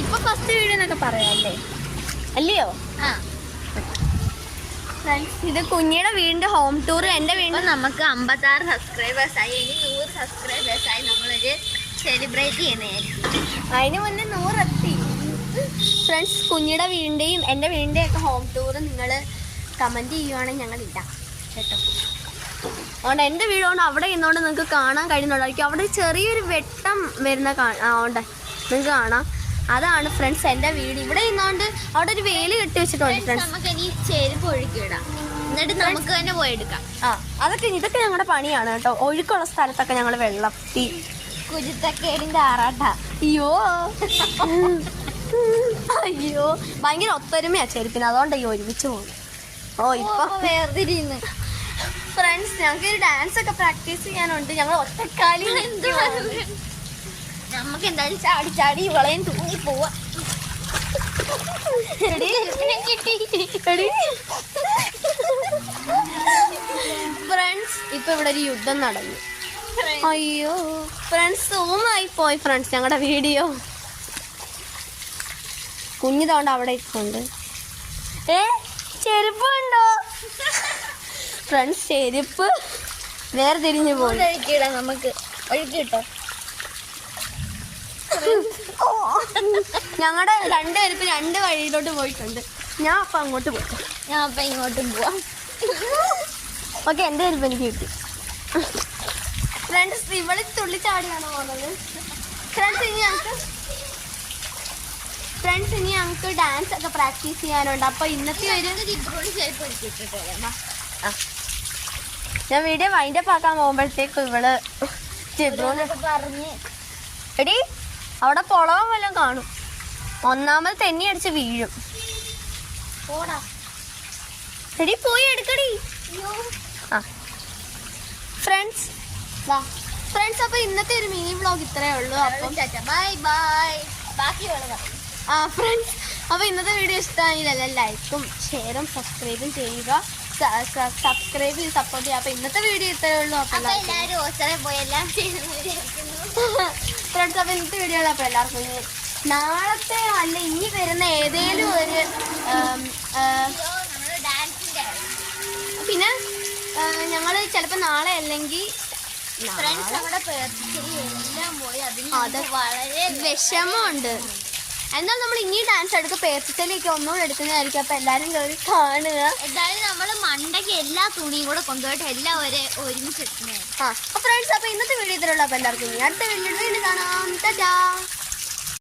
ഇപ്പൊ first video എന്നൊക്കെ പറയാല്ലേ അല്ലയോ? ഇത് കുഞ്ഞിയുടെ വീടിന്റെ ഹോം ടൂർ. എന്റെ വീടിന് നമുക്ക് 56 സബ്സ്ക്രൈബേഴ്സായി. ഇനി 100 സബ്സ്ക്രൈബേഴ്സായി നമ്മളൊരു സെലിബ്രേറ്റ് ചെയ്യുന്നതായിരിക്കും. അതിന് മുന്നേ 100 എത്തി. ഫ്രണ്ട്സ്, കുഞ്ഞിയുടെ വീടിന്റെയും എന്റെ വീടിന്റെയും ഒക്കെ ഹോം ടൂർ നിങ്ങൾ കമന്റ് ചെയ്യുവാണെങ്കിൽ ഞങ്ങൾ ഇടാം കേട്ടോ. അതുകൊണ്ട് എൻ്റെ വീടുകൊണ്ട് അവിടെ ഇന്നുകൊണ്ട് നിങ്ങൾക്ക് കാണാൻ കഴിയുന്നുണ്ടായിരിക്കും. അവിടെ ചെറിയൊരു വെട്ടം വരുന്ന അതുകൊണ്ട് നിങ്ങൾക്ക് കാണാം. അതാണ് ഫ്രണ്ട്സ് എൻ്റെ വീട്. ഇവിടെ ഇന്നുകൊണ്ട് അവിടെ ഒരു വേലി കെട്ടി വെച്ചിട്ടുണ്ട് ഫ്രണ്ട്സ്. നമുക്ക് ഇനി ചെരുപ്പ് ഒഴുക്കിയിടാം, എന്നിട്ട് നമുക്ക് തന്നെ പോയി എടുക്കാം. ഇതൊക്കെ ഞങ്ങളുടെ പണിയാണ് കേട്ടോ. ഒഴുക്കുള്ള സ്ഥലത്തൊക്കെ ഞങ്ങൾ വെള്ളം കുരുത്തക്കേടിന്റെ ആറാട്ടാ. അയ്യോ ഭയങ്കര ഒത്തൊരുമയാ ചെരുപ്പിന്, അതുകൊണ്ട് ഈ ഒരുമിച്ച് പോകും. ഇപ്പൊ വേർതിരിയുന്നു. ഫ്രണ്ട്സ്, ഞങ്ങൾക്ക് ഒരു ഡാൻസ് ഒക്കെ പ്രാക്ടീസ് ചെയ്യാനുണ്ട്. ഞങ്ങൾ ഒറ്റക്കാലി നമുക്ക് എന്തായാലും ചാടി ചാടി വളയും തൂങ്ങി പോവാ. ഫ്രണ്ട്സ്, ഇപ്പൊ ഇവിടെ ഒരു യുദ്ധം നടന്നു. അയ്യോ ഫ്രണ്ട്സ്, സൂമായി പോയി ഫ്രണ്ട്സ് ഞങ്ങളുടെ വീഡിയോ. കുഞ്ഞിതോണ്ട് അവിടെ ഇട്ടുണ്ട്. ചെരുപ്പ് ഉണ്ടോ ഫ്രണ്ട്സ്? ചെരുപ്പ് വേറെ തിരിഞ്ഞു പോയി. നമുക്ക് ഒഴുക്കിട്ടോ. ഞങ്ങളുടെ 2 ചെരുപ്പ് 2 വഴിയിലോട്ട് പോയിട്ടുണ്ട്. ഞാൻ അപ്പൊ അങ്ങോട്ട് പോയി, ഞാൻ അപ്പൊ ഇങ്ങോട്ടും പോവാം. ഓക്കെ, എൻ്റെ ചെരുപ്പ് എനിക്ക് കിട്ടി. ഫ്രണ്ട്സ്, ഇവിടെ തുള്ളിച്ചാടിയാണ് പോകുന്നത്. ഫ്രണ്ട്സ്, ഇനി ഞങ്ങൾക്ക് ഡാൻസ് ഒക്കെ പ്രാക്ടീസ് ചെയ്യാനുണ്ട്. അപ്പൊ ഇന്നത്തെ ഞാൻ വീഡിയോ വൈൻഡപ്പ് ആക്കാൻ പോകുമ്പോഴത്തേക്ക് ഇവള് പറഞ്ഞ് എടി അവിടെ പൊളവും വല്ലതും കാണും. ഒന്നാമത് തെന്നി അടിച്ച് വീഴും. എടി പോയി എടുക്കടി. ഫ്രണ്ട്സ്, അപ്പൊ ഇന്നത്തെ ഒരു മിനി വ്ളോഗ് ഇത്രയേ ഉള്ളൂ. അപ്പം ബൈ ബൈ. ബാക്കി ഫ്രണ്ട്സ്, അപ്പോൾ ഇന്നത്തെ വീഡിയോ ഇഷ്ടമാണെങ്കിൽ എല്ലാം ലൈക്കും ഷെയറും സബ്സ്ക്രൈബും ചെയ്യുക. സബ്സ്ക്രൈബ് ചെയ്ത് സപ്പോർട്ട് ചെയ്യുക. അപ്പോൾ ഇന്നത്തെ വീഡിയോ ഇത്രയേ ഉള്ളൂ. അപ്പോൾ എല്ലാവരും പോയെല്ലാം ഫ്രണ്ട്സ്, അപ്പോൾ ഇന്നത്തെ വീഡിയോ ഉള്ളൂ. അപ്പോൾ എല്ലാവർക്കും നാളത്തെ അല്ല ഇനി വരുന്ന ഏതെങ്കിലും ഒരു പിന്നെ ഞങ്ങൾ ചിലപ്പോൾ നാളെ അല്ലെങ്കിൽ എല്ലാം പോയി. അത് വളരെ വിഷമമുണ്ട്. എന്നാൽ നമ്മൾ ഇനി ഡാൻസ് എടുക്കുക, പേർച്ചിലേക്ക് ഒന്നുകൂടെ എടുക്കുന്നതായിരിക്കും. അപ്പോൾ എല്ലാവരും കയറി കാണുക. എന്തായാലും നമ്മൾ മണ്ടയ്ക്ക് എല്ലാ തുണിയും കൂടെ കൊണ്ടുപോയിട്ട് എല്ലാം ഒരുമിച്ച് എടുക്കുന്നതായിരിക്കും. ഫ്രണ്ട്സ്, അപ്പോൾ ഇന്നത്തെ വീഡിയോ ഇത്രയുള്ളൂ. അപ്പോൾ എല്ലാവർക്കും അടുത്ത വീഡിയോ കാണാം. ടാറ്റാ.